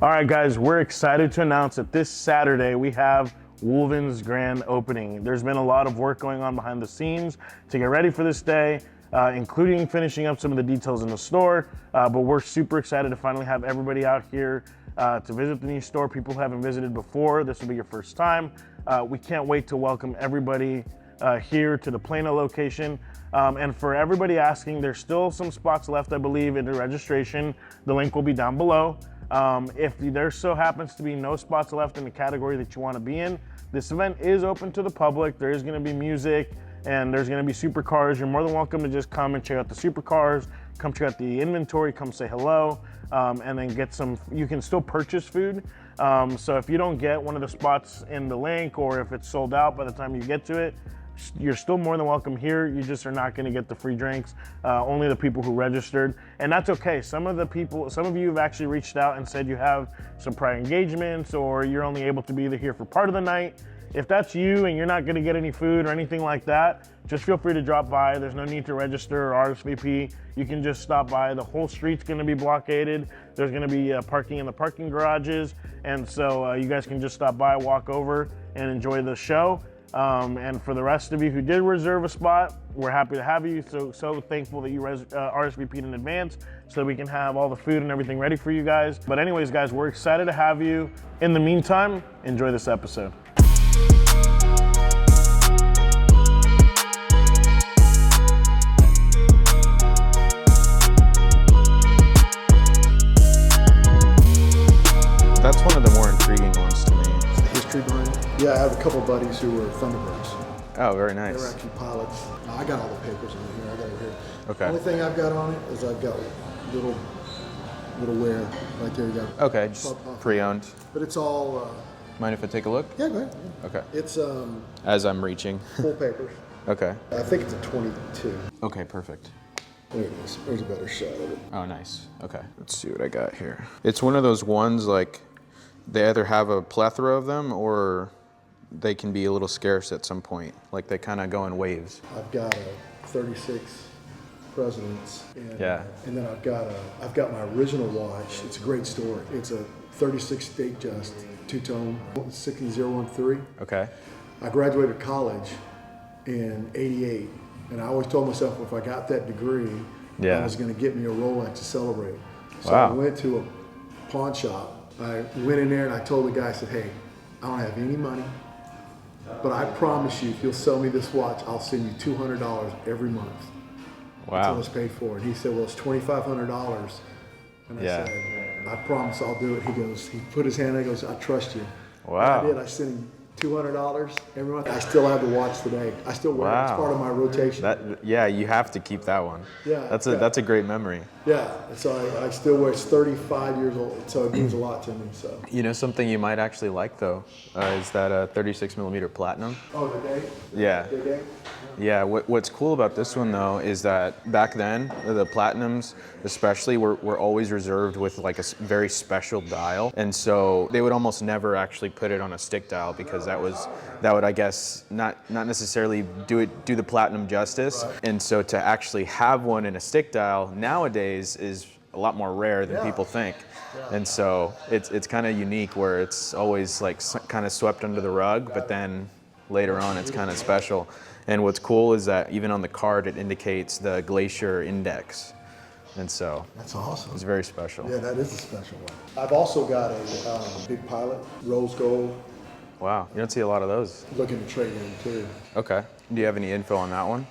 All right, guys, we're excited to announce that this Saturday we have WOLVYN's grand opening. There's been a lot of work going on behind the scenes to get ready for this day, including finishing up some of the details in the store, but we're super excited to finally have everybody out here to visit the new store. People who haven't visited before, this will be your first time. We can't wait to welcome everybody here to the Plano location. And for everybody asking, there's still some spots left, I believe, in the registration. The link will be down below. If there so happens to be no spots left in the category that you want to be in, this event is open to the public. There is going to be music and there's going to be supercars. You're more than welcome to just come and check out the supercars, come check out the inventory, come say hello, and then get some. You can still purchase food. So if you don't get one of the spots in the link, or if it's sold out by the time you get to it, you're still more than welcome here. You just are not going to get the free drinks. Only the people who registered, and that's okay. Some of you have actually reached out and said you have some prior engagements, or you're only able to be here for part of the night. If that's you and you're not going to get any food or anything like that, just feel free to drop by. There's no need to register or RSVP. You can just stop by. The whole street's going to be blockaded. There's going to be parking in the parking garages, and so you guys can just stop by, walk over, and enjoy the show. And for the rest of you who did reserve a spot, we're happy to have you. So thankful that you RSVP'd in advance so that we can have all the food and everything ready for you guys. But anyways, guys, we're excited to have you. In the meantime, enjoy this episode. That's one of the more intriguing ones to me. The history behind it. Yeah, I have a couple buddies who were Thunderbirds. Oh, very nice. They were actually pilots. I got all the papers in here. I got it here. Okay. The only thing I've got on it is I've got little wear right there. You got. Okay, just pre-owned. But it's all. Mind if I take a look? Yeah, go ahead. Yeah. Okay. It's As I'm reaching. full papers. Okay. I think it's a 22. Okay, perfect. There it is. There's a better shot of it. Oh, nice. Okay. Let's see what I got here. It's one of those ones like they either have a plethora of them or they can be a little scarce at some point. Like they kind of go in waves. I've got a 36 presidents. And, Yeah. And then I've got my original watch. It's a great story. It's a 36 date just two-tone 60013. Okay. I graduated college in '88, and I always told myself if I got that degree, I was going to get me a Rolex to celebrate. So I went to a pawn shop. I went in there and I told the guy, I said, hey, I don't have any money, but I promise you, if you'll sell me this watch, I'll send you $200 every month until it's paid for. And he said, well, it's $2,500. And I said, I promise I'll do it. He put his hand in, he goes, I trust you. Wow. And I did. I sent him $200 every month. I still have the watch today. I still wear it. It's part of my rotation. Yeah, you have to keep that one. Yeah. That's a great memory. Yeah, so I still wear it. It's 35 years old, so it means a lot to me. So. You know something you might actually like though is that 36 millimeter platinum. Oh, the day? Yeah. The day? Yeah, what's cool about this one though is that back then, the platinums especially were always reserved with like a very special dial. And so they would almost never actually put it on a stick dial because that would, I guess, not necessarily do the platinum justice. Right. And so to actually have one in a stick dial nowadays is a lot more rare than people think. Yeah. And so it's kind of unique where it's always like kind of swept under the rug, but then later on it's kind of special. And what's cool is that even on the card, it indicates the glacier index. And so that's awesome. It's very special. Yeah, that is a special one. I've also got a big pilot, rose gold. Wow, you don't see a lot of those. Looking to trade in too. Okay. Do you have any info on that one?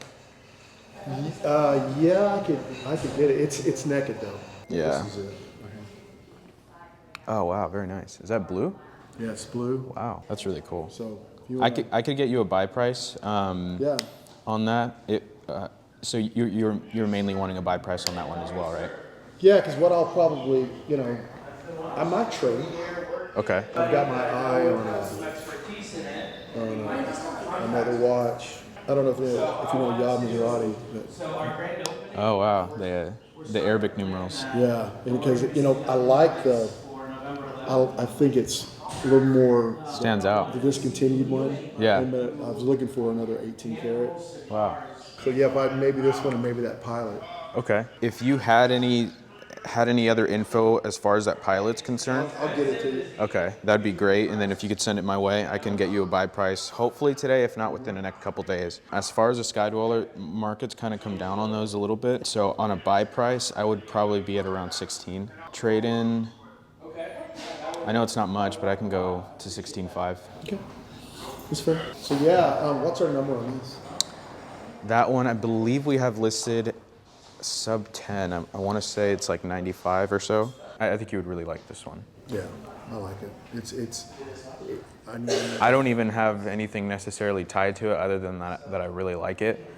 Yeah, I could get it. It's naked though. Yeah. This is it. Oh wow, very nice. Is that blue? Yeah, it's blue. Wow, that's really cool. So I could get you a buy price. On that. So you're mainly wanting a buy price on that one as well, right? Yeah, because what I'll probably, I might trade. Okay. I've got my eye on another watch. I don't know if you know Yad Maserati. Oh wow, the Arabic numerals. Yeah, because I like I think it's a little more stands out. The discontinued one. Yeah. And I was looking for another 18 karat. Wow. So yeah, maybe this one or maybe that pilot. Okay. If you had any had any other info as far as that pilot's concerned? I'll get it to you. Okay, that'd be great. And then if you could send it my way, I can get you a buy price, hopefully today, if not within the next couple days. As far as the Skydweller, market's kind of come down on those a little bit. So on a buy price, I would probably be at around 16. Trade in, I know it's not much, but I can go to 16.5. Okay, that's fair. So yeah, what's our number on this? That one, I believe we have listed sub 10. I want to say it's like 95 or so. I think you would really like this one. Yeah, I like it. I don't even have anything necessarily tied to it other than that I really like it.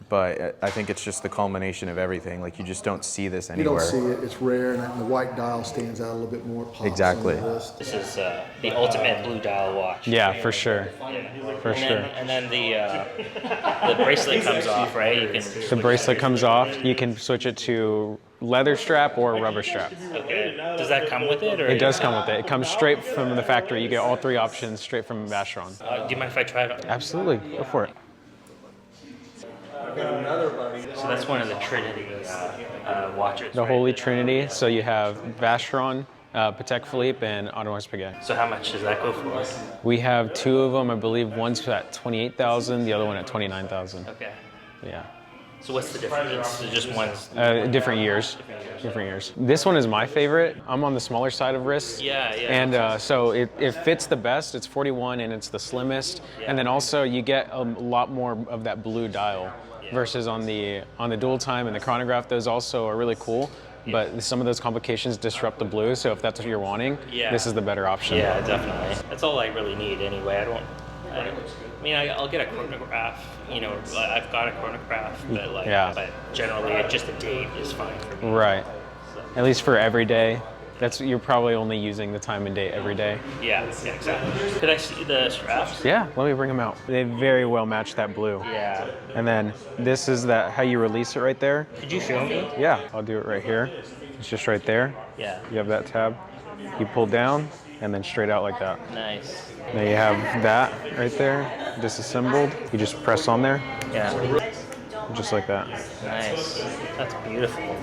But I think it's just the culmination of everything. Like, you just don't see this anywhere. You don't see it. It's rare, and the white dial stands out a little bit more. Pops exactly. On the wrist. This is the ultimate blue dial watch. Yeah, for sure. For sure. And then the bracelet comes off, right? You can. The bracelet comes off. You can switch it to leather strap or rubber strap. Okay. Does that come with it, or? It does come with it. It comes straight from the factory. You get all 3 options straight from Vacheron. Do you mind if I try it on? Absolutely. Go for it. So that's one of the Trinity watches. The right? Holy Trinity. So you have Vacheron, Patek Philippe, and Audemars Piguet. So how much does that go for? We have 2 of them. I believe one's at 28,000, the other one at 29,000. Okay. Yeah. So what's the difference? It's just one's. Different years. Different years. This one is my favorite. I'm on the smaller side of wrists. Yeah. And so it fits the best. It's 41 and it's the slimmest. Yeah. And then also you get a lot more of that blue dial versus on the dual time and the chronograph. Those also are really cool. But some of those complications disrupt the blue. So if that's what you're wanting, this is the better option. Yeah, definitely. That's all I really need anyway. I mean, I'll get a chronograph. You know, I've got a chronograph, but but generally, just a date is fine for me. Right. So. At least for every day. You're probably only using the time and date every day. Yeah, exactly. Could I see the straps? Yeah, let me bring them out. They very well match that blue. Yeah. And then this is how you release it right there. Could you show me? Yeah, I'll do it right here. It's just right there. Yeah. You have that tab. You pull down and then straight out like that. Nice. Now you have that right there, disassembled. You just press on there. Yeah. Just like that. Nice. That's beautiful.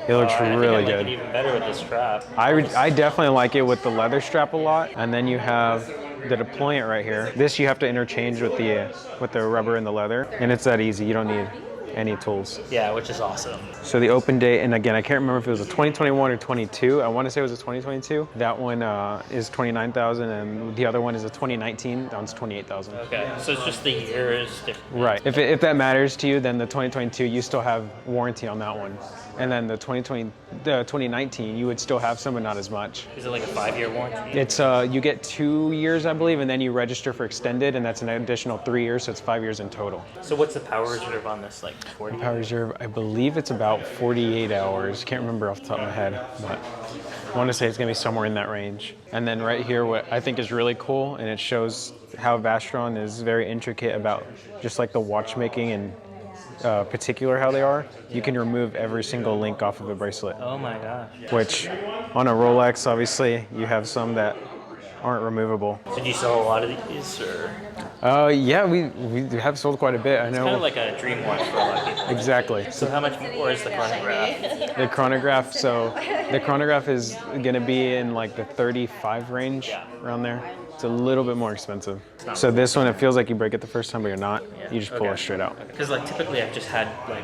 It looks really I think I good. like it even better with the strap. I definitely like it with the leather strap a lot. And then you have the deployant right here. This you have to interchange with the rubber and the leather. And it's that easy. You don't need any tools. Yeah, which is awesome. So the open date, and again, I can't remember if it was a 2021 or 22. I want to say it was a 2022. That one is 29,000, and the other one is a 2019. That one's 28,000. Okay, so it's just the year is different. Right. If that matters to you, then the 2022 you still have warranty on that one, and then the 2019 you would still have some, but not as much. Is it like a 5-year warranty? It's you get 2 years, I believe, and then you register for extended, and that's an additional 3 years, so it's 5 years in total. So what's the power reserve on this? Like 40? Power reserve, I believe it's about 48 hours. Can't remember off the top of my head, but I want to say it's gonna be somewhere in that range. And then right here, what I think is really cool, and it shows how Vacheron is very intricate about just like the watchmaking and particular how they are. You can remove every single link off of a bracelet. Oh my gosh. Which on a Rolex, obviously, you have some that aren't removable. Did you sell a lot of these, or? Yeah, we have sold quite a bit. I know. It's kind of like a dream watch for a lot of people. Exactly. So how much more is the chronograph? The chronograph, so the chronograph is gonna be in like the 35 range, around there. It's a little bit more expensive. So this one, it feels like you break it the first time, but you're not. Yeah. You just pull it straight out. Because like typically I've just had like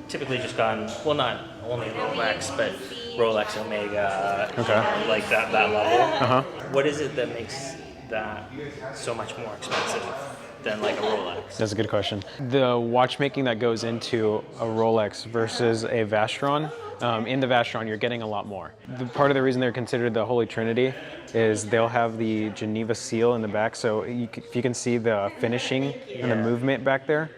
typically just gone, well, not only Rolex, but Rolex Omega, you know, like that level. What is it that makes that so much more expensive than like a Rolex? That's a good question. The watchmaking that goes into a Rolex versus a Vacheron, in the Vacheron, you're getting a lot more. Part of the reason they're considered the Holy Trinity is they'll have the Geneva seal in the back. So if you can see the finishing and the movement back there,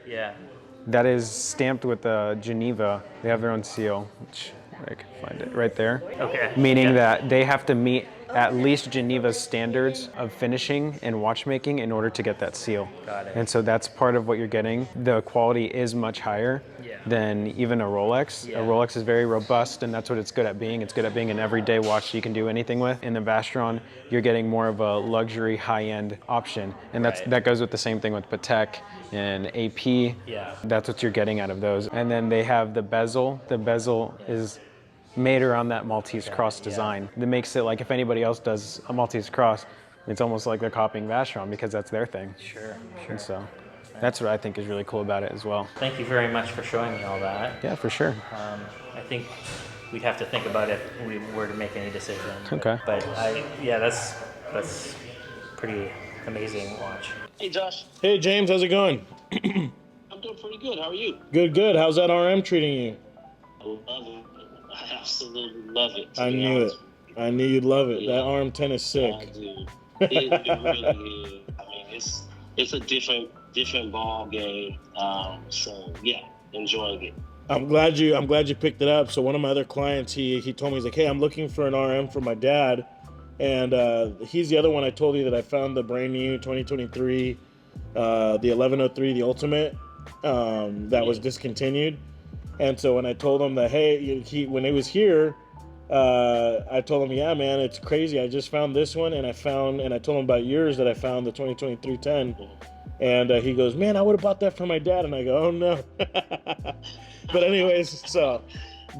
that is stamped with the Geneva. They have their own seal, which I can find it right there. Okay. Meaning that they have to meet at least Geneva's standards of finishing and watchmaking in order to get that seal. Got it. And so that's part of what you're getting. The quality is much higher than even a Rolex. A Rolex is very robust, and that's what it's good at being. It's good at being an everyday watch you can do anything with. In the Vacheron, you're getting more of a luxury, high-end option. And that goes with the same thing with Patek and AP. That's what you're getting out of those. And then they have the bezel. The bezel is made around that Maltese cross design. That makes it like if anybody else does a Maltese cross, it's almost like they're copying Vacheron because that's their thing. Sure. And so that's what I think is really cool about it as well. Thank you very much for showing me all that. Yeah, for sure. I think we'd have to think about it if we were to make any decision. Okay. But that's pretty amazing watch. Hey, Josh. Hey, James, how's it going? I'm doing pretty good. How are you? Good, good. How's that RM treating you? I love it. I absolutely love it. I knew it. I knew you'd love it. Yeah. That RM10 is sick. I do. It really is. I mean, it's a different ball game. So yeah, enjoying it. I'm glad you picked it up. So one of my other clients, he told me, he's like, hey, I'm looking for an RM for my dad, and he's the other one I told you that I found the brand new 2023, the 1103, the Ultimate, that was discontinued. And so when I told him that, hey, when he was here, I told him, yeah, man, it's crazy. I just found this one, and I told him about yours that I found, the 2023 10. And he goes, man, I would have bought that for my dad. And I go, oh no. But anyways,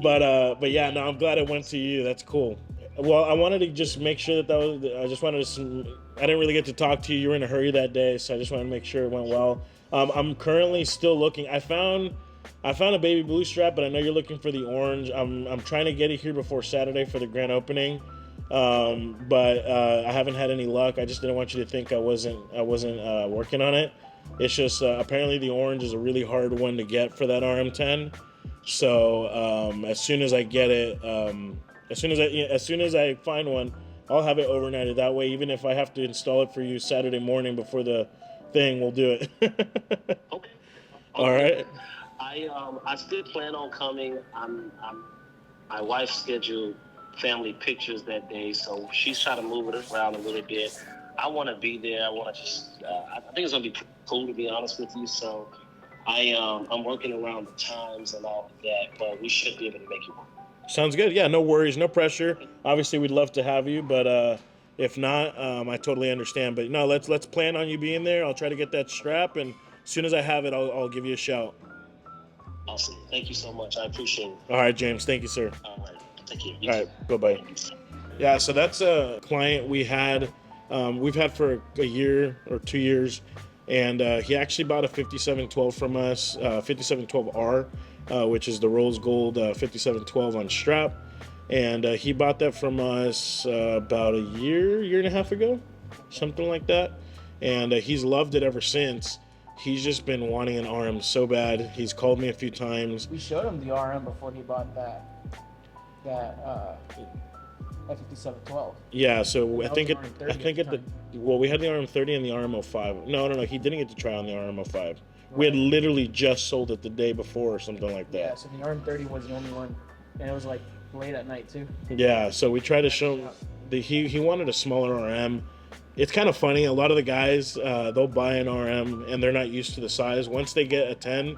but yeah, no, I'm glad it went to you. That's cool. Well, I wanted to just make sure I didn't really get to talk to you. You were in a hurry that day, so I just wanted to make sure it went well. I'm currently still looking. I found a baby blue strap, but I know you're looking for the orange. I'm trying to get it here before Saturday for the grand opening. But I haven't had any luck. I just didn't want you to think I wasn't working on it. It's just apparently the orange is a really hard one to get for that RM10. So as soon as I get it, as soon as I find one, I'll have it overnighted. That way, even if I have to install it for you Saturday morning before the thing, we'll do it. Okay. All right. I still plan on coming. My wife scheduled family pictures that day, so she's trying to move it around a little bit. I want to be there. I want to just. I think it's gonna be cool, to be honest with you. So I'm working around the times and all of that, but we should be able to make it work. Sounds good. Yeah, no worries, no pressure. Obviously, we'd love to have you, but if not, I totally understand. But no, let's plan on you being there. I'll try to get that strap, and as soon as I have it, I'll give you a shout. Awesome. Thank you so much. I appreciate it. All right, James. Thank you, sir. All right. Thank you. All right. Bye-bye. Yeah, so that's a client we've had for a year or 2 years, and he actually bought a 5712 from us, 5712R, which is the rose gold 5712 on strap, and he bought that from us about a year and a half ago, something like that, and he's loved it ever since. He's just been wanting an RM so bad. He's called me a few times. We showed him the RM before he bought that 5712. Yeah, so we had the RM30 and the RM05. No, he didn't get to try on the RM05. Right. We had literally just sold it the day before or something like that. Yeah, so the RM30 was the only one, and it was like late at night too. Yeah, so we tried to show him he wanted a smaller RM. It's kind of funny. A lot of the guys, they'll buy an RM and they're not used to the size. Once they get a 10,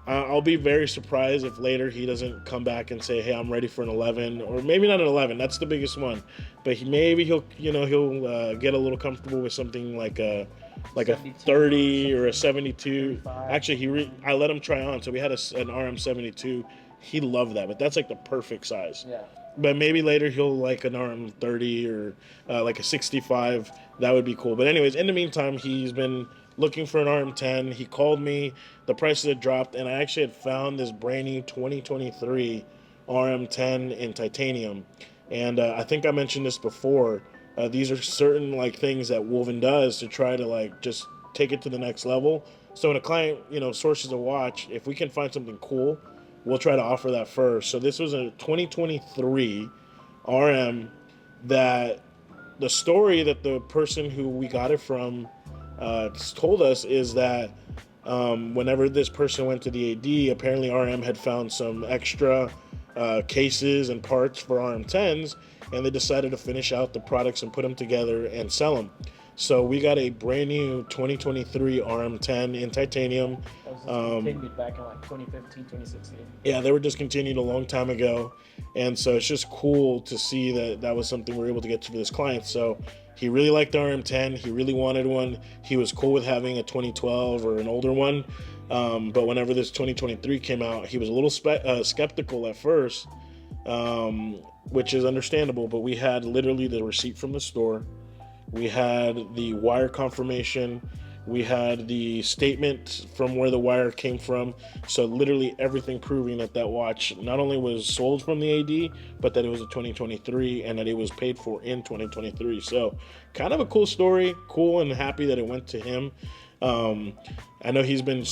I'll be very surprised if later he doesn't come back and say, hey, I'm ready for an 11, or maybe not an 11. That's the biggest one. But he'll get a little comfortable with something like a 30 or a 72. 35. Actually, I let him try on. So we had an RM 72. He loved that, but that's like the perfect size. Yeah. But maybe later he'll like an RM 30 or like a 65. That would be cool. But anyways, in the meantime, he's been looking for an RM10. He called me. The prices had dropped, and I actually had found this brand new 2023 RM10 in titanium. And I think I mentioned this before. These are certain like things that WOLVYN does to try to like just take it to the next level. So when a client sources a watch, if we can find something cool, we'll try to offer that first. So this was a 2023 RM that the story that the person who we got it from told us is that whenever this person went to the AD, apparently RM had found some extra cases and parts for RM10s, and they decided to finish out the products and put them together and sell them. So we got a brand new 2023 RM10 in titanium. That was discontinued back in like 2015, 2016. Yeah, they were discontinued a long time ago. And so it's just cool to see that that was something we were able to get to for this client. So he really liked the RM10. He really wanted one. He was cool with having a 2012 or an older one. But whenever this 2023 came out, he was a little skeptical at first. which is understandable, but we had literally the receipt from the store. We had the wire confirmation. We had the statement from where the wire came from. So literally everything proving that that watch not only was sold from the AD, but that it was a 2023 and that it was paid for in 2023. So kind of a cool story, cool and happy that it went to him. I know he's been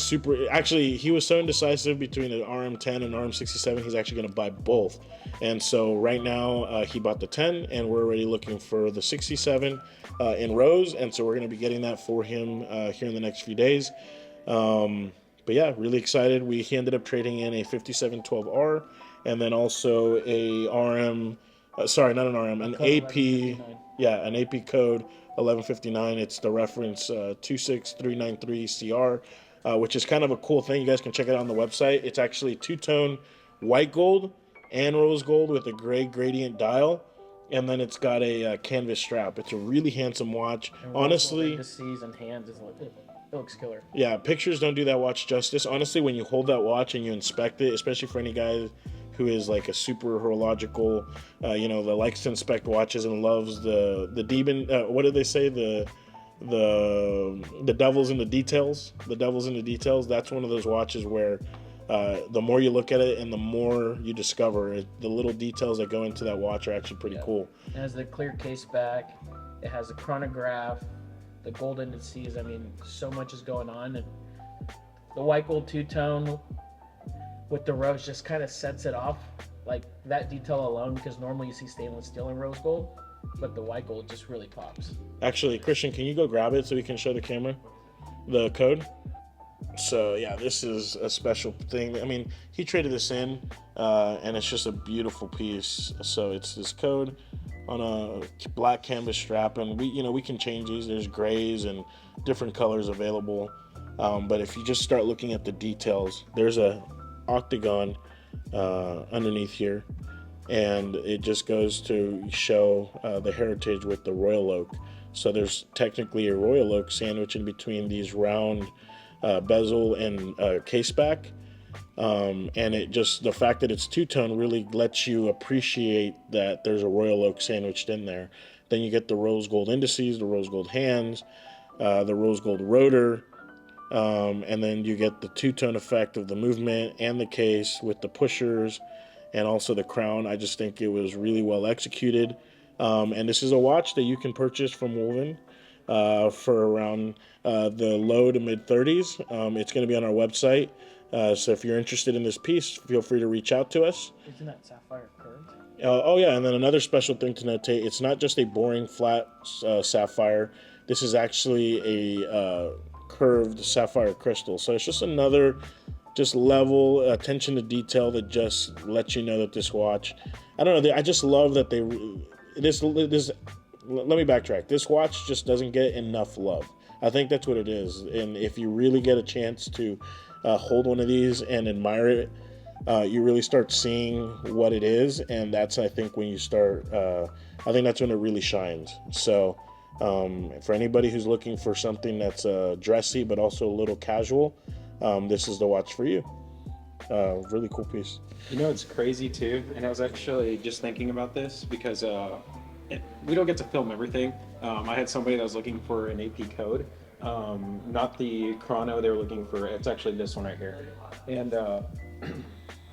actually, he was so indecisive between an RM10 and RM67, he's actually going to buy both. And so right now he bought the 10 and we're already looking for the 67 in rows. And so we're going to be getting that for him here in the next few days. But yeah, really excited. He ended up trading in a 5712R and then also a RM, sorry, not an RM, an AP, an AP code 1159. It's the reference 26393CR, which is kind of a cool thing. You guys can check it out on the website. It's actually two-tone white gold and rose gold with a gray gradient dial, and then it's got a canvas strap. It's a really handsome watch. Honestly, indices and hands it looks killer. Yeah, pictures don't do that watch justice. Honestly, when you hold that watch and you inspect it, especially for any guy who is like a super horological, that likes to inspect watches and loves the demon. What did they say? The devil's in the details. The devil's in the details. That's one of those watches where the more you look at it and the more you discover, the little details that go into that watch are actually pretty cool. It has the clear case back. It has a chronograph, the gold indices. I mean, so much is going on, and the white gold two-tone with the rose just kind of sets it off, like that detail alone, because normally you see stainless steel and rose gold, but the white gold just really pops. Actually, Christian, can you go grab it so we can show the camera the code? So yeah, this is a special thing. I mean, he traded this in, and it's just a beautiful piece. So it's this code on a black canvas strap, and we can change these. There's grays and different colors available. But if you just start looking at the details, there's a octagon underneath here, and it just goes to show the heritage with the royal oak. So there's technically a royal oak sandwich in between these round bezel and case back, and it just, the fact that it's two-tone really lets you appreciate that there's a royal oak sandwiched in there. Then you get the rose gold indices, the rose gold hands, the rose gold rotor, and then you get the two-tone effect of the movement and the case with the pushers and also the crown. I just think it was really well executed. And this is a watch that you can purchase from WOLVYN for around the low to mid 30s. It's going to be on our website. So if you're interested in this piece, feel free to reach out to us. Isn't that sapphire curved? Oh yeah, and then another special thing to notate, it's not just a boring flat sapphire. This is actually a curved sapphire crystal. So it's just another level attention to detail that just lets you know that this watch, I don't know, I just love that let me backtrack. This watch just doesn't get enough love. I think that's what it is. And if you really get a chance to hold one of these and admire it, you really start seeing what it is. And that's, I think, when you start, I think that's when it really shines. So for anybody who's looking for something that's dressy but also a little casual, this is the watch for you. Really cool piece. It's crazy too, and I was actually just thinking about this because we don't get to film everything. I had somebody that was looking for an AP code, not the chrono. They were looking for, it's actually this one right here. And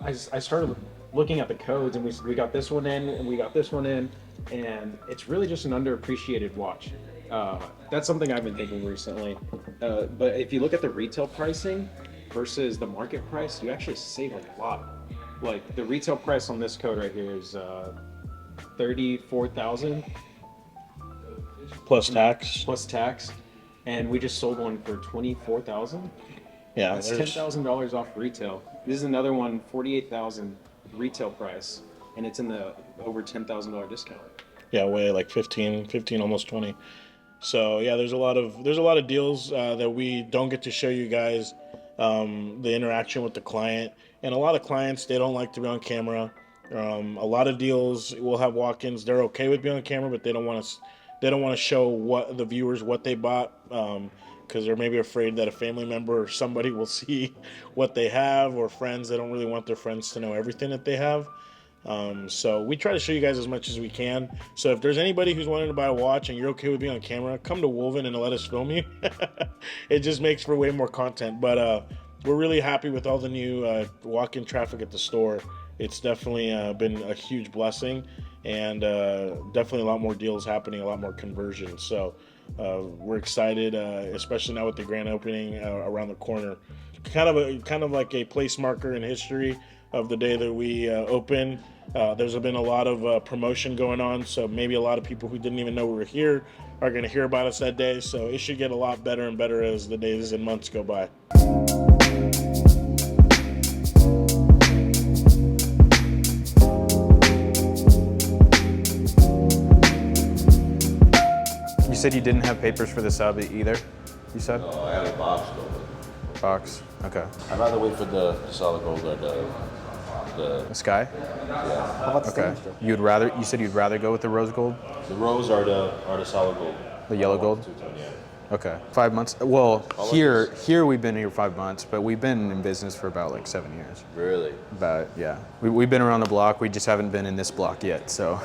I started looking at the codes, and we got this one in, and we got this one in, and it's really just an underappreciated watch. That's something I've been thinking recently. But if you look at the retail pricing versus the market price, you actually save a lot. Like the retail price on this code right here is $34,000 plus tax. Plus tax, and we just sold one for $24,000. Yeah, that's $10,000 off retail. This is another one, $48,000 retail price, and it's in the over $10,000 discount. Yeah, way like 15, almost 20. So yeah, there's a lot of deals that we don't get to show you guys. The interaction with the client, and a lot of clients, they don't like to be on camera. A lot of deals will have walk-ins. They're okay with being on camera, but they don't want to show what the viewers what they bought, because they're maybe afraid that a family member or somebody will see what they have, or friends. They don't really want their friends to know everything that they have. So we try to show you guys as much as we can. So if there's anybody who's wanting to buy a watch and you're okay with being on camera, come to WOLVYN and let us film you. It just makes for way more content. But we're really happy with all the new walk-in traffic at the store. It's definitely been a huge blessing, and definitely a lot more deals happening, a lot more conversions. So we're excited, especially now with the grand opening around the corner. Kind of like a place marker in history of the day that we open. There's been a lot of promotion going on, so maybe a lot of people who didn't even know we were here are going to hear about us that day. So it should get a lot better and better as the days and months go by. You said you didn't have papers for the sub either, you said? No, I have a box though. Box, okay. I'd rather wait for the solid gold or The sky? yeah. How about the Okay. stainless? You said you'd rather go with the rose gold? The rose are the solid gold. The yellow gold? Two-tone, yeah. Okay. 5 months. Well, here we've been here 5 months, but we've been in business for about like 7 years. Really? About, yeah. We've been around the block. We just haven't been in this block yet. So,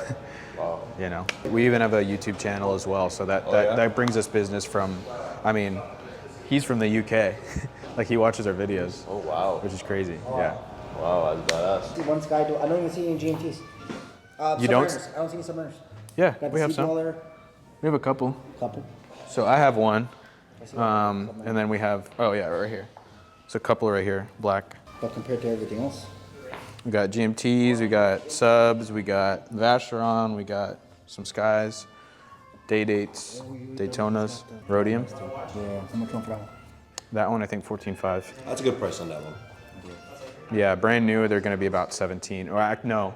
Wow. you know, we even have a YouTube channel as well. So that brings us business from, I mean, he's from the UK. Like he watches our videos. Oh wow. Which is crazy. Yeah. Wow, that's badass. One sky door. I don't even see any GMTs. You don't? Submariners. I don't see any submariners. Yeah, Got we the have sea some. dweller, We have a couple. couple. So I have one. I see one. And then we have, oh yeah, right here. It's a couple right here, black. But compared to everything else, We got GMTs, we got subs, we got Vacheron, we got some skies, day dates, Daytonas, Rhodium. yeah, how much one for that one? That one I think 14.5. That's a good price on that one. Yeah, brand new they're gonna be about 17. Or no,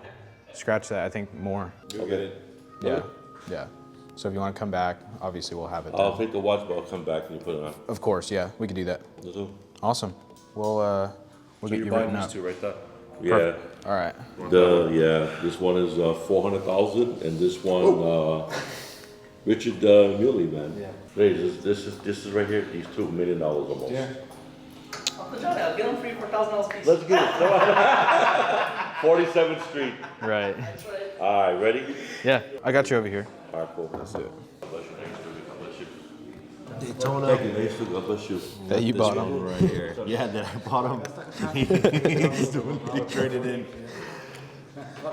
scratch that. I think more. You'll get it. Yeah, yeah. So if you want to come back, obviously we'll have it. I'll Then. take the watch, but I'll come back and you put it on. Of course, yeah, we could do that. That's all. Awesome. We'll get you written up. right there. Yeah. All right. This one is 400,000, and this one Richard Mille, man. Yeah. This is right here. These $2 million almost. Yeah. I'll get them for you for $1,000 piece. Let's get it. 47th Street. Right. All right, ready? Yeah, I got you over here. All right, cool. That's it. Daytona. Thank you, Mace. God bless you. That you bought them. Right here. Yeah, that I bought him. He traded in.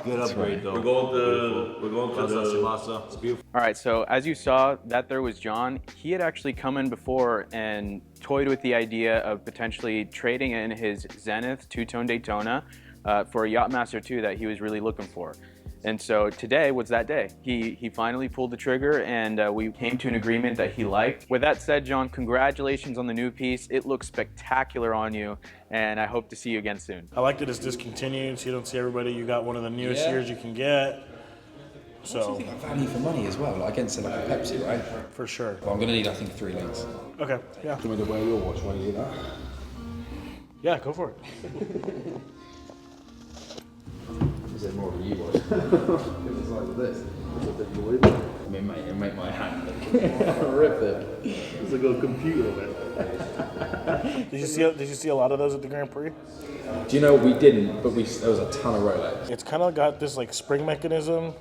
Good upgrade, though. We're going to the. It's beautiful. All right, so as you saw, that there was John. He had actually come in before and toyed with the idea of potentially trading in his Zenith two-tone Daytona for a Yachtmaster 2 that he was really looking for. And so today was that day. He finally pulled the trigger, and we came to an agreement that he liked. With that said, John, congratulations on the new piece. It looks spectacular on you, and I hope to see you again soon. I like that it's discontinued, so you don't see everybody. You got one of the newest years you can get. So, I think value for money as well, like against like a Pepsi, right? for sure. Well, I'm gonna need, I think, 3 links. Okay, yeah. Do you want me to wear your watch while you do that? Yeah, go for it. Is it more of a you watch? It's like this. I mean, mate, it make my hand look horrific. It's like a computer, man. Did you see a lot of those at the Grand Prix? Do you know we didn't, but there was a ton of Rolex. It's kind of got this like spring mechanism.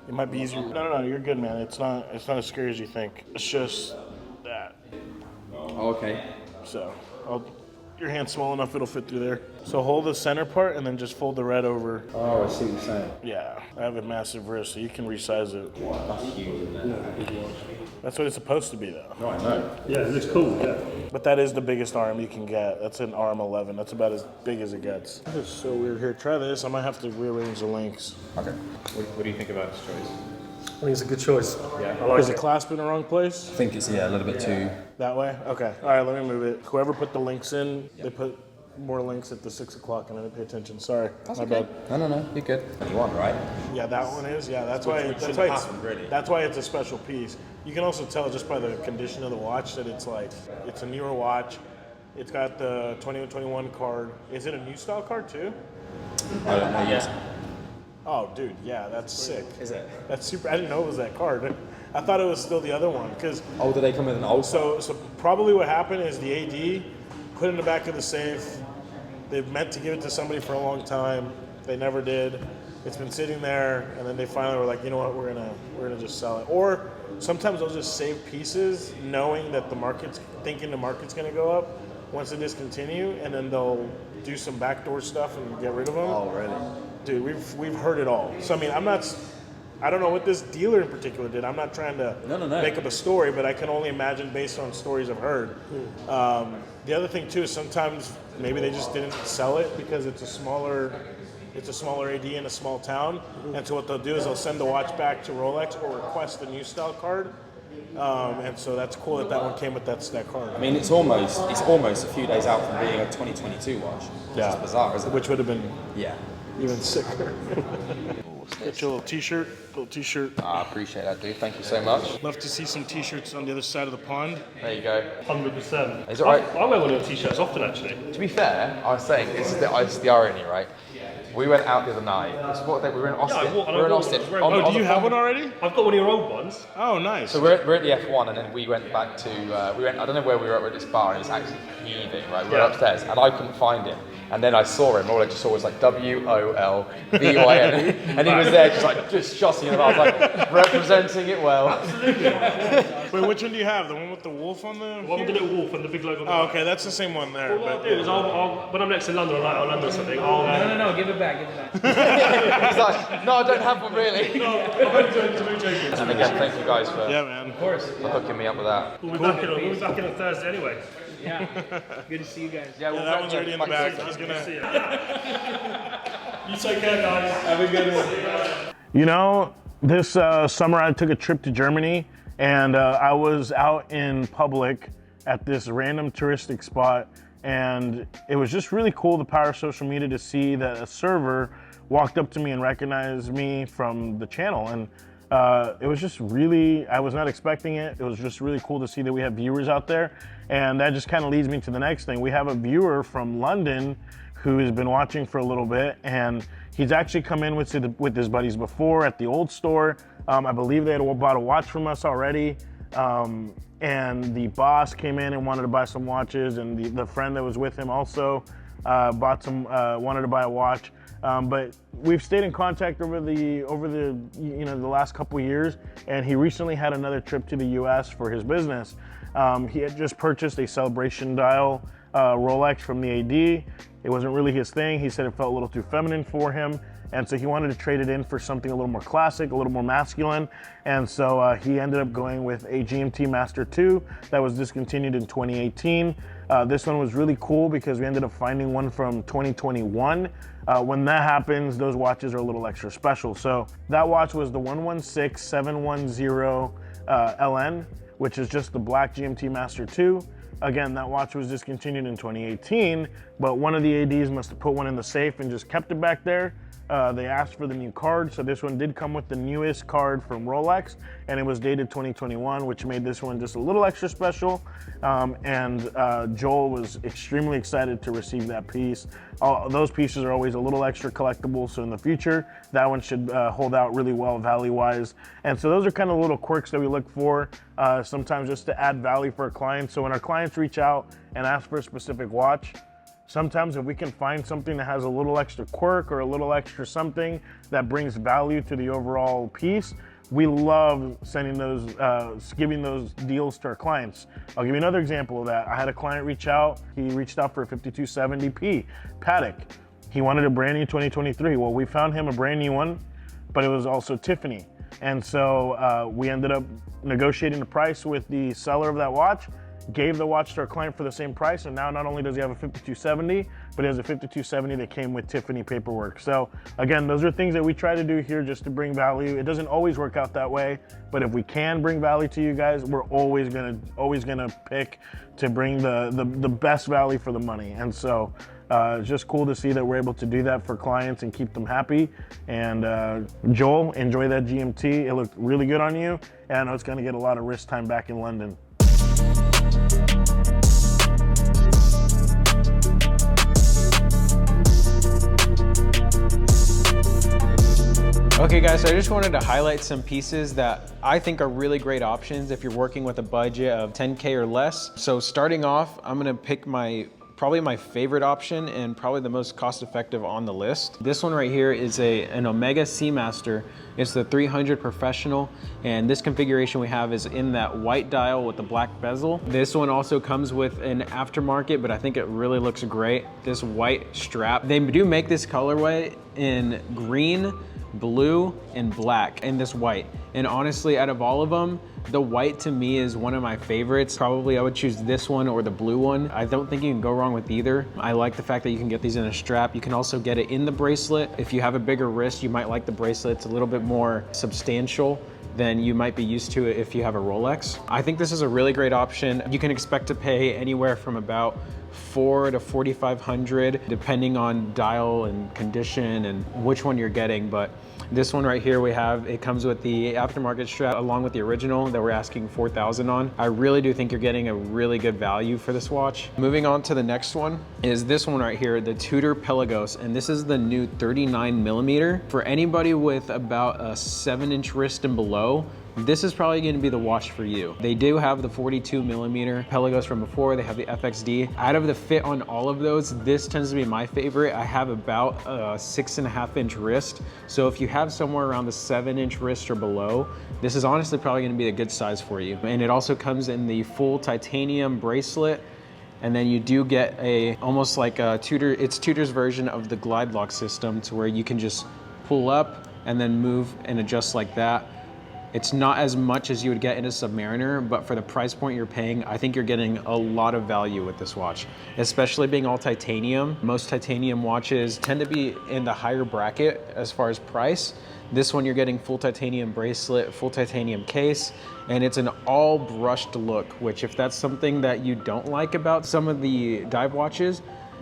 It might be easier. No, you're good, man. It's not as scary as you think. It's just that. Oh, okay. So, your hand's small enough, it'll fit through there. So hold the center part and then just fold the red over. Oh, I see what you're saying. Yeah, I have a massive wrist, so you can resize it. That's huge, isn't it? That's what it's supposed to be, though. No, I know. Yeah, it looks cool, yeah. But that is the biggest arm you can get. That's an arm 11. That's about as big as it gets. It's so weird. Here, try this. I might have to rearrange the links. Okay. What do you think about this choice? I think it's a good choice. Yeah. Is it clasped in the wrong place? I think it's, a little bit too... That way? Okay. All right, let me move it. Whoever put the links in, they put more links at the 6 o'clock and I didn't pay attention. Sorry. That's my okay. bad. No, you're good. You want, right? Yeah, that one is. Yeah, that's why it's a special piece. You can also tell just by the condition of the watch that it's a newer watch. It's got the 2021 card. Is it a new style card too? I don't know, yes. Oh, dude, yeah, that's sick. Is it? That's super. I didn't know it was that card. I thought it was still the other one because. Oh, do they come with an old? So probably what happened is the AD put it in the back of the safe. They've meant to give it to somebody for a long time. They never did. It's been sitting there, and then they finally were like, you know what, we're gonna just sell it. Or sometimes they'll just save pieces, knowing that thinking the market's gonna go up once they discontinue, and then they'll do some backdoor stuff and get rid of them. Oh, really? Dude, we've heard it all. So I mean, I don't know what this dealer in particular did. I'm not trying to make up a story, but I can only imagine based on stories I've heard. The other thing too is sometimes maybe they just didn't sell it because it's a smaller AD in a small town, and so what they'll do is they'll send the watch back to Rolex or request a new style card. And so that's cool that one came with that card. I mean, it's almost a few days out from being a 2022 watch. Which is bizarre, isn't it? Which would have been even sicker. Get your little t-shirt. I appreciate that, dude. Thank you so much. Love to see some t-shirts on the other side of the pond. There you go. 100%. Is it right? I wear one of your t-shirts often, actually. To be fair, I was saying, this is the irony, right? We went out the other night. We were in Austin. Yeah, we were in Austin. Do you have one already? I've got one of your old ones. Oh, nice. So we're at the F1, and then we went back to, I don't know where we were at this bar, and it was actually heaving, right? We were upstairs, and I couldn't find him. And then I saw him, all I just saw was like WOLVYN. And he was there just shossing it. I was like, representing it well. Absolutely. Wait, which one do you have? The one with the wolf on the... The one with the little wolf and the big logo on the Oh, okay, that's the same one there. What I'll do is when I'm next in London, or London or something, No, give it back. He's like, no, I don't have one really. No, I'm joking. And again, thank you guys for hooking me up with that. We'll be back in on Thursday anyway. Yeah. Good to see you guys. Yeah, that one's already in the back. He's gonna. You take care, guys. Have a good one. You know, this summer I took a trip to Germany, and I was out in public at this random touristic spot, and it was just really cool, the power of social media, to see that a server walked up to me and recognized me from the channel. And it was just really, I was not expecting it. It was just really cool to see that we have viewers out there. And that just kind of leads me to the next thing. We have a viewer from London who has been watching for a little bit, and he's actually come in with his buddies before at the old store. I believe they had bought a watch from us already. And the boss came in and wanted to buy some watches, and the friend that was with him also wanted to buy a watch. But we've stayed in contact over the last couple of years, and he recently had another trip to the US for his business. He had just purchased a celebration dial Rolex from the AD. It wasn't really his thing. He said it felt a little too feminine for him, and so he wanted to trade it in for something a little more classic, a little more masculine. And so he ended up going with a GMT Master 2 that was discontinued in 2018. This one was really cool because we ended up finding one from 2021. When that happens, those watches are a little extra special. So that watch was the 116710 LN, which is just the black GMT Master 2. Again, that watch was discontinued in 2018, but one of the ADs must have put one in the safe and just kept it back there. They asked for the new card, so this one did come with the newest card from Rolex, and it was dated 2021, which made this one just a little extra special. Joel was extremely excited to receive that piece. Those pieces are always a little extra collectible, so in the future, that one should hold out really well value-wise. And so those are kind of little quirks that we look for, sometimes just to add value for our clients. So when our clients reach out and ask for a specific watch, sometimes if we can find something that has a little extra quirk or a little extra something that brings value to the overall piece, we love sending those, giving those deals to our clients. I'll give you another example of that. I had a client reach out. He reached out for a 5270P Patek. He wanted a brand new 2023. Well, we found him a brand new one, but it was also Tiffany. And so we ended up negotiating the price with the seller of that watch, gave the watch to our client for the same price, and now not only does he have a 5270, but he has a 5270 that came with Tiffany paperwork. So again, those are things that we try to do here just to bring value. It doesn't always work out that way, but if we can bring value to you guys, we're always gonna pick to bring the best value for the money. And so it's just cool to see that we're able to do that for clients and keep them happy. And Joel, enjoy that GMT. It looked really good on you, and I know it's gonna get a lot of wrist time back in London. Okay guys, so I just wanted to highlight some pieces that I think are really great options if you're working with a budget of 10K or less. So starting off, I'm gonna pick my probably my favorite option and probably the most cost effective on the list. This one right here is an Omega Seamaster. It's the 300 Professional, and this configuration we have is in that white dial with the black bezel. This one also comes with an aftermarket, but I think it really looks great. This white strap. They do make this colorway in green, blue, and black, and this white. And honestly, out of all of them, the white to me is one of my favorites. Probably I would choose this one or the blue one. I don't think you can go wrong with either. I like the fact that you can get these in a strap. You can also get it in the bracelet. If you have a bigger wrist, you might like the bracelet. It's a little bit more substantial than you might be used to if you have a Rolex. I think this is a really great option. You can expect to pay anywhere from about $400 to $4,500, depending on dial and condition and which one you're getting. But this one right here it comes with the aftermarket strap along with the original that we're asking $4,000 on. I really do think you're getting a really good value for this watch. Moving on to the next one is this one right here, the Tudor Pelagos, and this is the new 39 millimeter. For anybody with about a 7-inch wrist and below, this is probably going to be the watch for you. They do have the 42 millimeter Pelagos from before. They have the FXD. Out of the fit on all of those, this tends to be my favorite. I have about a 6.5-inch wrist. So if you have somewhere around the 7-inch wrist or below, this is honestly probably going to be a good size for you. And it also comes in the full titanium bracelet. And then you do get almost like a it's Tudor's version of the glide lock system, to where you can just pull up and then move and adjust like that. It's not as much as you would get in a Submariner, but for the price point you're paying, I think you're getting a lot of value with this watch, especially being all titanium. Most titanium watches tend to be in the higher bracket as far as price. This one you're getting full titanium bracelet, full titanium case, and it's an all brushed look, which if that's something that you don't like about some of the dive watches,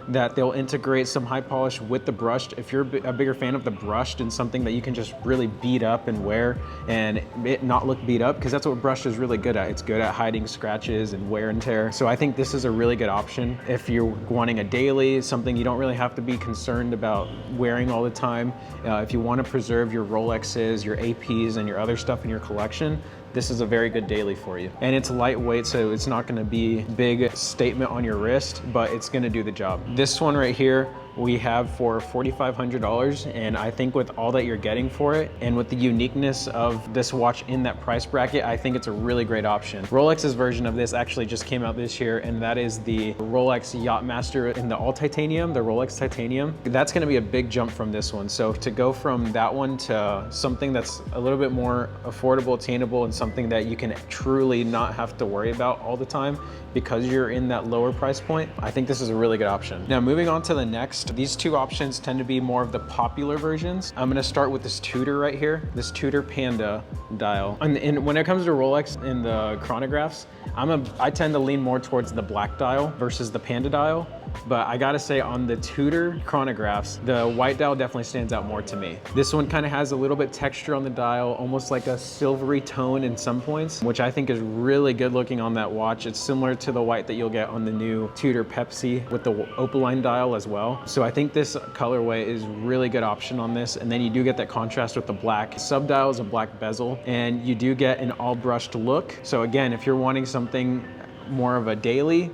that they'll integrate some high polish with the brushed. If you're a bigger fan of the brushed and something that you can just really beat up and wear and it not look beat up, because that's what brushed is really good at. It's good at hiding scratches and wear and tear. So I think this is a really good option if you're wanting a daily, something you don't really have to be concerned about wearing all the time. If you want to preserve your Rolexes, your APs, and your other stuff in your collection, this is a very good daily for you. And it's lightweight, so it's not gonna be a big statement on your wrist, but it's gonna do the job. This one right here, we have for $4,500, and I think with all that you're getting for it and with the uniqueness of this watch in that price bracket, I think it's a really great option. Rolex's version of this actually just came out this year, and that is the Rolex Yachtmaster in the all titanium, the Rolex titanium. That's gonna be a big jump from this one. So to go from that one to something that's a little bit more affordable, attainable, and something that you can truly not have to worry about all the time because you're in that lower price point, I think this is a really good option. Now moving on to the next, these two options tend to be more of the popular versions. I'm gonna start with this Tudor right here, this Tudor Panda dial. And when it comes to Rolex in the chronographs, I tend to lean more towards the black dial versus the Panda dial. But I gotta say, on the Tudor chronographs, the white dial definitely stands out more to me. This one kind of has a little bit texture on the dial, almost like a silvery tone in some points, which I think is really good looking on that watch. It's similar to the white that you'll get on the new Tudor Pepsi with the opaline dial as well. So I think this colorway is really good option on this. And then you do get that contrast with the black. Sub-dial is a black bezel, and you do get an all brushed look. So again, if you're wanting something more of a daily,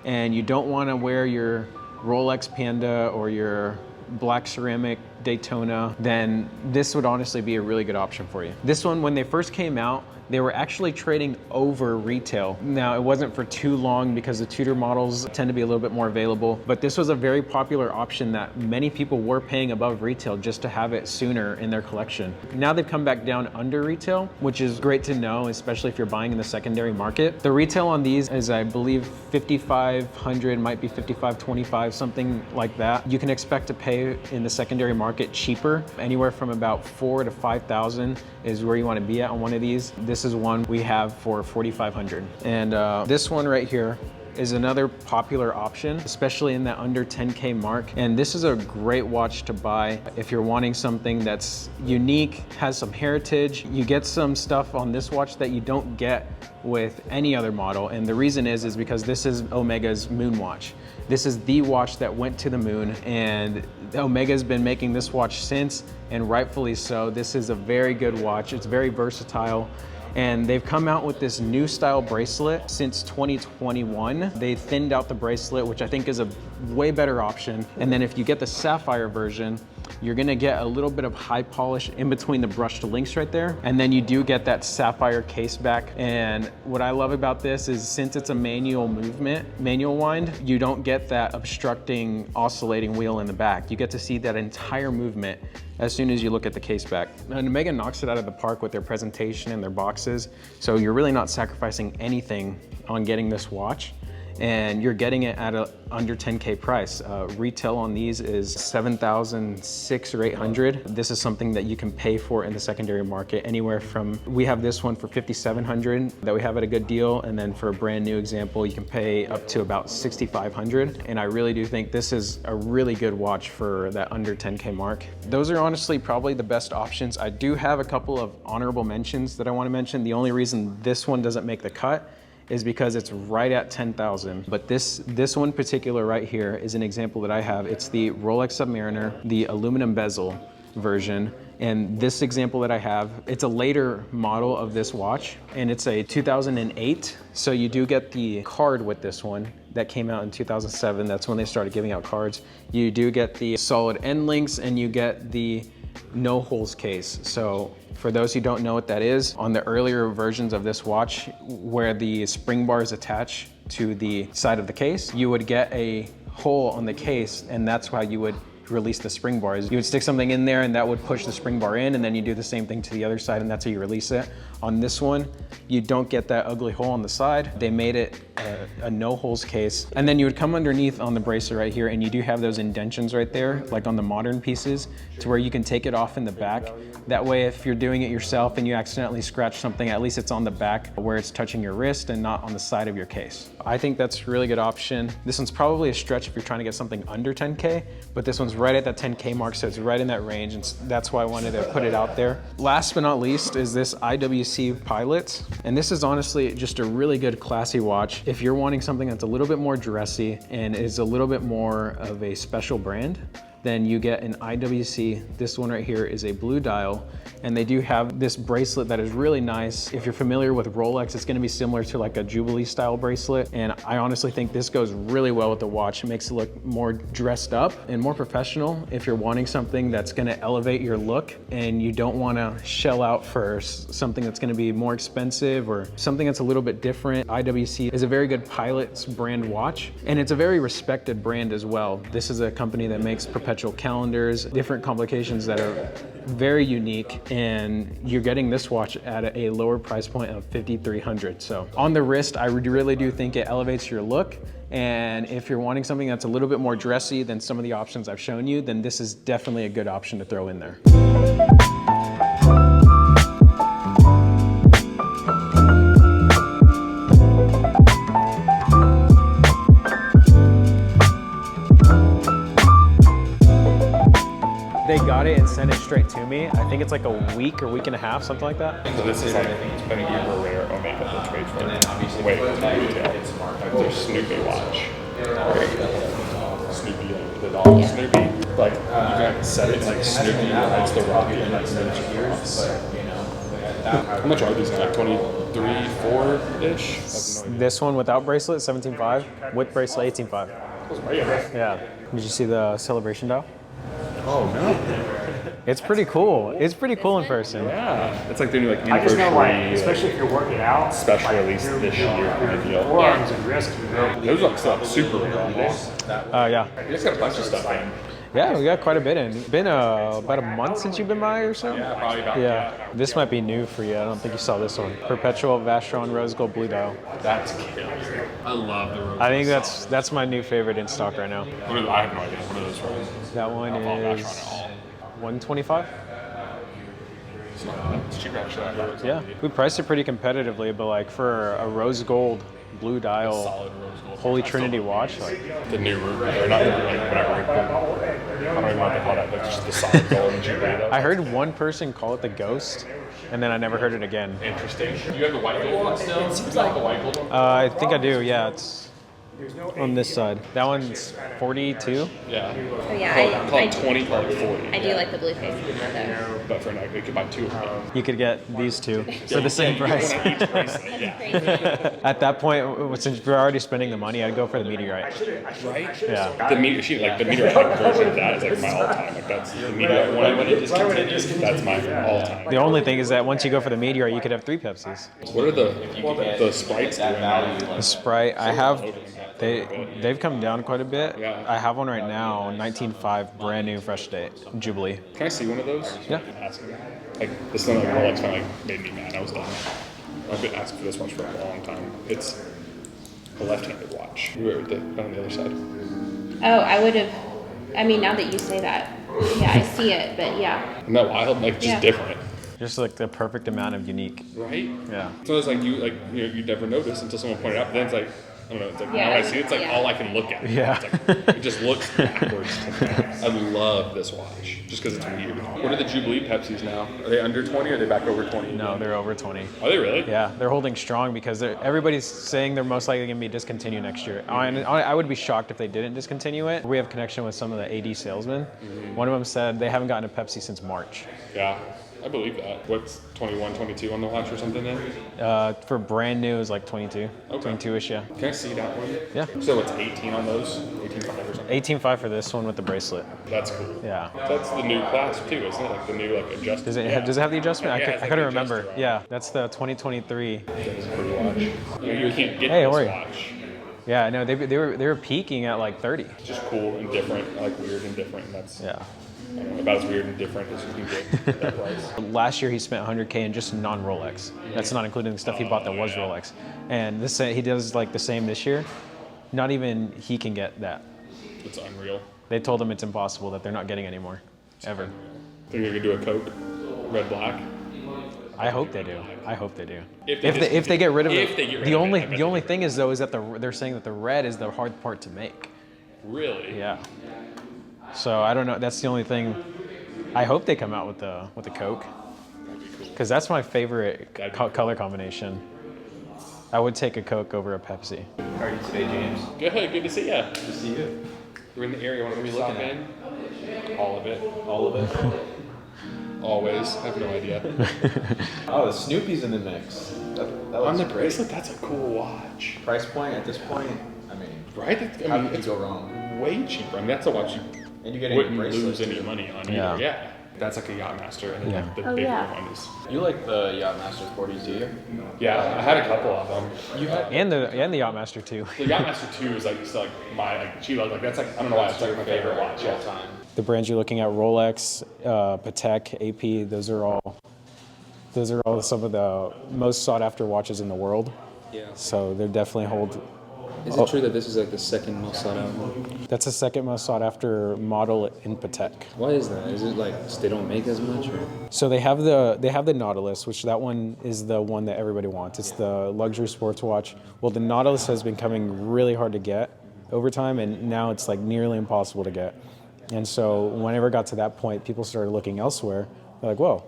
and you don't want to wear your Rolex Panda or your black ceramic Daytona, then this would honestly be a really good option for you. This one, when they first came out, they were actually trading over retail. Now, it wasn't for too long because the Tudor models tend to be a little bit more available, but this was a very popular option that many people were paying above retail just to have it sooner in their collection. Now they've come back down under retail, which is great to know, especially if you're buying in the secondary market. The retail on these is, I believe, $5,500, might be $5,525, something like that. You can expect to pay in the secondary market cheaper. Anywhere from about $4,000 to $5,000 is where you want to be at on one of these. This is one we have for $4,500. And this one right here is another popular option, especially in that under 10K mark. And this is a great watch to buy if you're wanting something that's unique, has some heritage. You get some stuff on this watch that you don't get with any other model. And the reason is because this is Omega's moon watch. This is the watch that went to the moon, and Omega's been making this watch since, and rightfully so. This is a very good watch. It's very versatile. And they've come out with this new style bracelet since 2021. They thinned out the bracelet, which I think is a way better option. And then if you get the sapphire version, you're gonna get a little bit of high polish in between the brushed links right there. And then you do get that sapphire case back. And what I love about this is since it's a manual movement, manual wind, you don't get that obstructing, oscillating wheel in the back. You get to see that entire movement as soon as you look at the case back. And Omega knocks it out of the park with their presentation and their boxes. So you're really not sacrificing anything on getting this watch. And you're getting it at a under 10K price. Retail on these is $7,600 or $800. This is something that you can pay for in the secondary market anywhere from, we have this one for $5,700 that we have at a good deal. And then for a brand new example, you can pay up to about $6,500. And I really do think this is a really good watch for that under 10K mark. Those are honestly probably the best options. I do have a couple of honorable mentions that I want to mention. The only reason this one doesn't make the cut is because it's right at 10,000. But this one particular right here is an example that I have. It's the Rolex Submariner, the aluminum bezel version. And this example that I have, it's a later model of this watch, and it's a 2008. So you do get the card with this one that came out in 2007. That's when they started giving out cards. You do get the solid end links, and you get the no holes case. So for those who don't know what that is, on the earlier versions of this watch, where the spring bars attach to the side of the case, you would get a hole on the case, and that's why you would release the spring bars. You would stick something in there and that would push the spring bar in, and then you do the same thing to the other side, and that's how you release it. On this one, you don't get that ugly hole on the side. They made it a no holes case. And then you would come underneath on the bracelet right here, and you do have those indentions right there, like on the modern pieces, to where you can take it off in the back. That way, if you're doing it yourself and you accidentally scratch something, at least it's on the back where it's touching your wrist and not on the side of your case. I think that's a really good option. This one's probably a stretch if you're trying to get something under 10K, but this one's right at that 10K mark, so it's right in that range, and that's why I wanted to put it out there. Last but not least is this IWC Pilot, and this is honestly just a really good classy watch. If you're wanting something that's a little bit more dressy and is a little bit more of a special brand, then you get an IWC. This one right here is a blue dial, and they do have this bracelet that is really nice. If you're familiar with Rolex, it's gonna be similar to like a Jubilee style bracelet, and I honestly think this goes really well with the watch. It makes it look more dressed up and more professional if you're wanting something that's gonna elevate your look and you don't wanna shell out for something that's gonna be more expensive or something that's a little bit different. IWC is a very good Pilot's brand watch, and it's a very respected brand as well. This is a company that makes perpetual calendars, different complications that are very unique, and you're getting this watch at a lower price point of $5,300. So on the wrist, I really do think it elevates your look. And if you're wanting something that's a little bit more dressy than some of the options I've shown you, then this is definitely a good option to throw in there. They got it and sent it straight to me. I think it's like a week or week and a half, something like that. So this is like an uber rare Omega that trades for way more than retail. Like their Snoopy watch. Snoopy, the dog Snoopy. Like you can set it like Snoopy hides the rock and like miniature ears. How much are these? Like 23, 4-ish? This one without bracelet, 17.5. With bracelet, 18.5. Yeah. Did you see the celebration dial? Oh no. It's pretty cool. It's pretty cool in person. Yeah. It's like they're doing like I just know, like, anniversary, especially if you're working out, special like, release this year kind of deal. Forearms and wrists can go. Those look stuff super long. Yeah. You just got a bunch of stuff in. Yeah, we got quite a bit in. It's been about a month since you've been by or so? Yeah, probably about. Yeah. This might be new for you. I don't think you saw this one. Perpetual Vacheron Rose Gold Blue Dial. That's killer. I love the rose. I think that's my new favorite in stock right now. I have no idea. What are those roses? That one is 125. It's cheaper actually. Yeah, we priced it pretty competitively, but like for a rose gold blue dial Solid rose gold. Holy Trinity watch, like The new ruby, or not ruby, like whatever. I don't even know what they call that, but just the solid gold and Jubilee. I heard one person call it the Ghost, and then I never heard it again. Interesting. Do you have the white gold one still? It seems like the white gold one. I think I do. Yeah, it's on this side. That one's 42. Yeah. Oh yeah, Call it 20, call it 40. I do like the blue face though. But for now, you could buy 2 of them. You could get these two for the same price. At that point, since we're already spending the money, I'd go for the meteorite. Right? Yeah. The meteorite version of that is like my all-time. Like that's the meteorite one when it discontinues. That's my all-time. The only thing is that once you go for the meteorite, you could have 3 Pepsis. What are the Sprites doing now? The Sprite, I have, they've come down quite a bit. Yeah. I have one right now, 19.5, brand new, fresh date, Jubilee. Can I see one of those? Yeah. Like this thing, like Rolex, kind of like made me mad. I was done. I've been asking for this watch for a long time. It's a left-handed watch. You were on the other side. Oh, I would have. I mean, now that you say that, yeah, I see it, but yeah. Isn't that wild? Like just different. Just like the perfect amount of unique. Right? Yeah. So it's like you never notice until someone pointed out. But then it's like, I don't know. It's like Yeah, now I see it, it's like all I can look at. Yeah. It's like, it just looks backwards to me. I love this watch just because it's weird. What are the Jubilee Pepsis now? Are they under 20 or are they back over 20? No, they're over 20. Are they really? Yeah, they're holding strong because everybody's saying they're most likely going to be discontinued next year. I would be shocked if they didn't discontinue it. We have connection with some of the AD salesmen. Mm-hmm. One of them said they haven't gotten a Pepsi since March. Yeah. I believe that. What's 21, 22 on the watch or something then? For brand new is like 22. Okay. 22-ish, yeah. Can I see that one? Yeah. So it's 18 on those? 18.5 or something? 18.5 for this one with the bracelet. That's cool. Yeah. That's the new class too, isn't it? Like the new adjustment. Does it have the adjustment? Yeah, I couldn't remember. Yeah, that's the 2023. That is a pretty watch. You can't get Hey, this worry. watch. Yeah, no, they were peaking at like 30. Just cool and different, like weird and different. And that's Yeah. I don't know, about as weird and different as you can get at that price. Last year he spent 100K in just non-Rolex. That's not including the stuff he bought that was Rolex. And he does like the same this year. Not even he can get that. It's unreal. They told him it's impossible, that they're not getting any more, ever. Think you could do a Coke, red black? I hope they do. I hope they do. If they get rid of it. The it, only thing is though is that they're saying that the red is the hard part to make. Really? Yeah. So I don't know. That's the only thing. I hope they come out with the Coke, because that's my favorite color combination. I would take a Coke over a Pepsi. How are you today, James? Good to see ya. Good to see you. We're in the area. What are we looking looking in? All of it. All of it? Always. I have no idea. Oh, the Snoopy's in the mix. That On the looks bracelet, that's a cool watch. Price point at this point, I mean, Right? how could you go wrong? Way cheaper. I mean, that's a watch you And you get wouldn't bracelet lose too. any money on Yeah. either. Yeah. That's like a Yachtmaster, and then Yeah. the Oh, bigger yeah. one is. You like the Yachtmaster 40s, do you? Yeah, I had a couple of them. You had And the Yachtmaster too. The Yachtmaster 2 is like still like my like she like that's like I don't know why it's like my favorite watch all time. The brands you're looking at, Rolex, Patek, AP, those are all some of the most sought after watches in the world. Yeah. So they definitely hold. Is it true that this is like the second most sought out one? That's the second most sought after model in Patek. Why is that? Is it like they don't make as much? Or? So they have the Nautilus, which that one is the one that everybody wants. It's the luxury sports watch. Well, the Nautilus has been coming really hard to get over time, and now it's like nearly impossible to get. And so whenever it got to that point, people started looking elsewhere. They're like, whoa,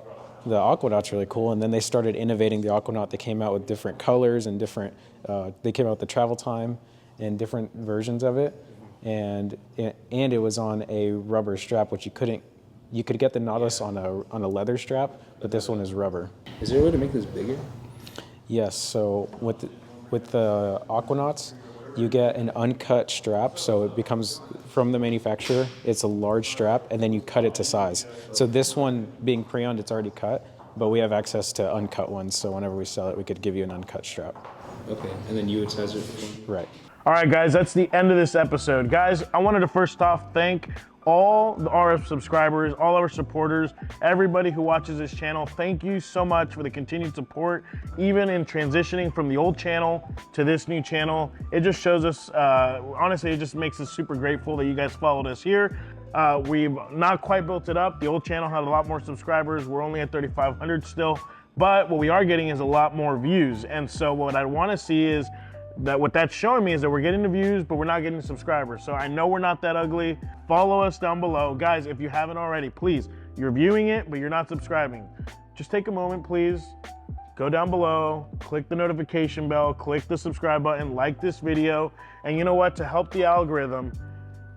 the Aquanaut's really cool. And then they started innovating the Aquanaut. They came out with different colors and different, they came out with the travel time and different versions of it. And it was on a rubber strap, which you could get the Nautilus on a leather strap, but this one is rubber. Is there a way to make this bigger? Yes, so with the Aquanauts, you get an uncut strap, so it becomes, from the manufacturer, it's a large strap, and then you cut it to size. So this one, being pre-owned, it's already cut, but we have access to uncut ones, so whenever we sell it, we could give you an uncut strap. Okay, and then you would size it? Right. All right, guys, that's the end of this episode. Guys, I wanted to first off thank all our subscribers, all our supporters, everybody who watches this channel. Thank you so much for the continued support, even in transitioning from the old channel to this new channel. It just shows us, honestly, it just makes us super grateful that you guys followed us here. We've not quite built it up. The old channel had a lot more subscribers. We're only at 3,500 still, but what we are getting is a lot more views. And so what I want to see is that what that's showing me is that we're getting the views, but we're not getting subscribers. So I know we're not that ugly. Follow us down below. Guys, if you haven't already, please, you're viewing it, but you're not subscribing. Just take a moment, please. go down below, click the notification bell, click the subscribe button, like this video. And you know what? To help the algorithm,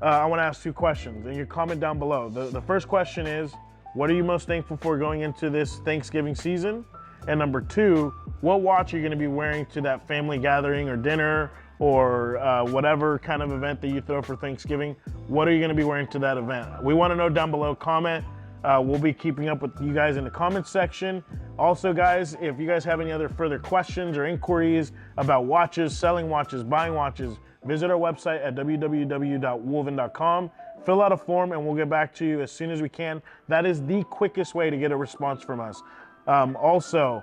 I want to ask 2 questions, and you comment down below. The first question is, what are you most thankful for going into this Thanksgiving season? And number 2, what watch are you going to be wearing to that family gathering or dinner or whatever kind of event that you throw for Thanksgiving? What are you going to be wearing to that event? We want to know down below. Comment. We'll be keeping up with you guys in the comments section. Also, guys, if you guys have any other further questions or inquiries about watches, selling watches, buying watches, visit our website at www.wolvyn.com. Fill out a form and we'll get back to you as soon as we can. That is the quickest way to get a response from us. Also,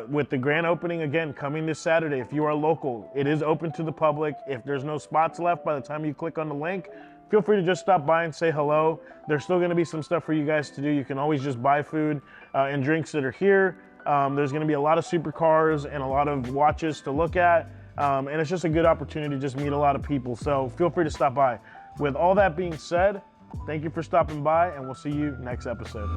with the grand opening again coming this Saturday, if you are local, it is open to the public. If there's no spots left by the time you click on the link, feel free to just stop by and say hello. There's still going to be some stuff for you guys to do. You can always just buy food and drinks that are here. There's going to be a lot of supercars and a lot of watches to look at. And it's just a good opportunity to just meet a lot of people. So feel free to stop by. With all that being said, thank you for stopping by, and we'll see you next episode.